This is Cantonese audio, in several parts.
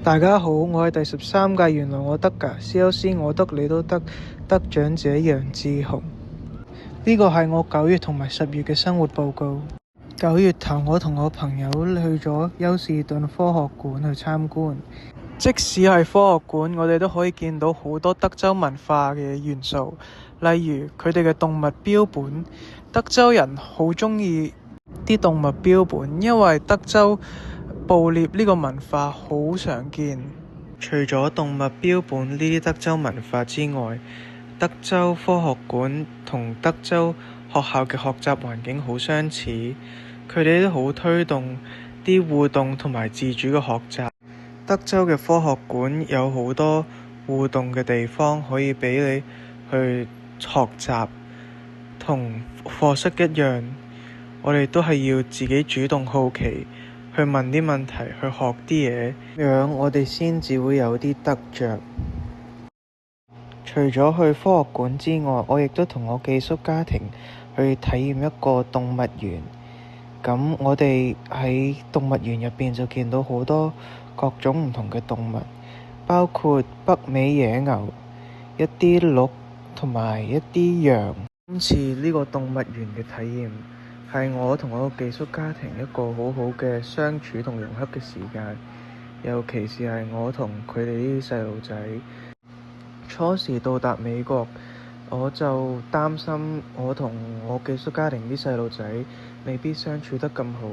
大家好，我係第13屆原來我得㗎 CLC 我得你都得得獎者楊志雄。呢個係我9月同埋10月嘅生活報告。9月頭我同我朋友去咗休士頓科學館去參觀。即使係科學館，我哋都可以見到好多德州文化嘅元素，例如佢哋嘅動物標本。德州人好鍾意啲動物標本，因為德州捕獵呢個文化好常見。除咗動物標本呢啲德州文化之外，德州科學館同德州學校嘅學習環境好相似，佢哋都好推動啲互動同埋自主嘅學習。德州嘅科學館有好多互動嘅地方可以俾你去學習，同課室一樣，我哋都係要自己主動好奇去問啲問題，去學啲嘢，咁樣我哋先至會有啲得着。除咗去科學館之外，我亦都同我寄宿家庭去體驗一個動物園。咁我哋喺動物園入邊就見到好多各種唔同嘅動物，包括北美野牛、一啲鹿同埋一啲羊。今次呢個動物園嘅體驗係我同我寄宿家庭一個好好嘅相處同融洽嘅時間，尤其是係我同佢哋呢啲細路仔。初時到達美國，我就擔心我同我寄宿家庭啲細路仔未必相處得咁好，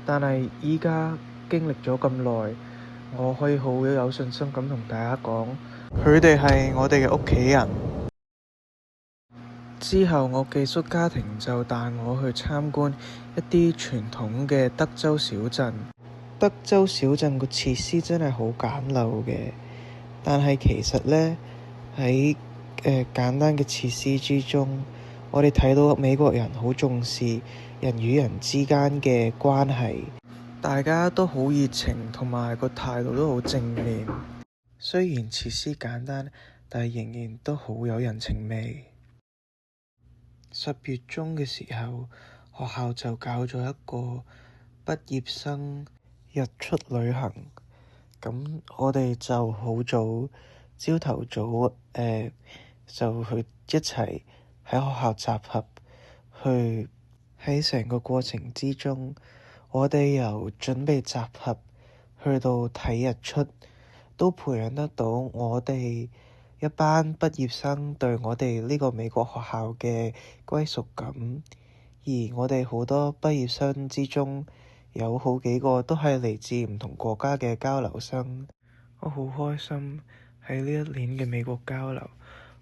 但係依家經歷咗咁耐，我可以好有信心咁同大家講，佢哋係我哋嘅屋企人。之後我寄宿家庭就帶我去參觀一啲傳統嘅德州小鎮。德州小鎮個設施真係好簡陋嘅，但係其實呢，喺簡單嘅設施之中，我哋睇到美國人好重視人與人之間嘅關係，大家都好熱情，同埋個態度都好正面。雖然設施簡單，但係仍然都好有人情味。10月中嘅時候，學校就搞咗一個畢業生日出旅行。咁我哋就好早，朝頭早就去一齊喺學校集合，去喺成個過程之中，我哋由準備集合去到睇日出，都培養得到我哋一班畢業生對我哋呢個美國學校嘅歸屬感。而我哋好多畢業生之中，有好幾個都係嚟自唔同國家嘅交流生。我好開心喺呢一年嘅美國交流，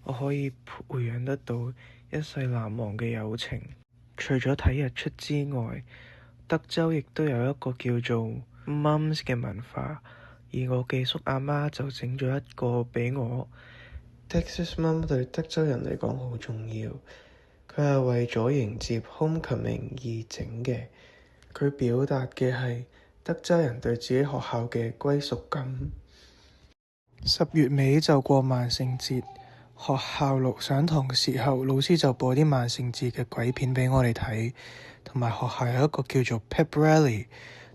我可以培養得到一世難忘嘅友情。除咗睇日出之外，德州亦都有一個叫做 Mums 嘅文化，而我寄宿阿媽就整咗一個俾我。Texas Mom 對德州人嚟講好重要，佢係為咗迎接 Homecoming 而整嘅。佢表達嘅係德州人對自己學校嘅歸屬感。10月尾就過萬聖節，學校上堂嘅時候，老師就播啲萬聖節嘅鬼片俾我哋睇，同埋學校有一個叫做 Pep Rally，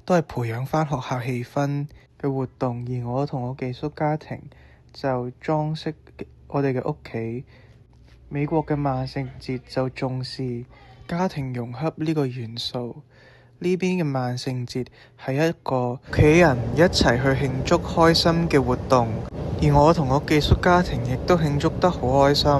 都係培養返學校氣氛嘅活動。而我同我寄宿家庭就裝飾我哋嘅屋企。美國嘅萬聖節就重視家庭融洽呢個元素。呢邊嘅萬聖節係一個屋企人一齊去慶祝開心嘅活動，而我同我寄宿家庭亦都慶祝得好開心。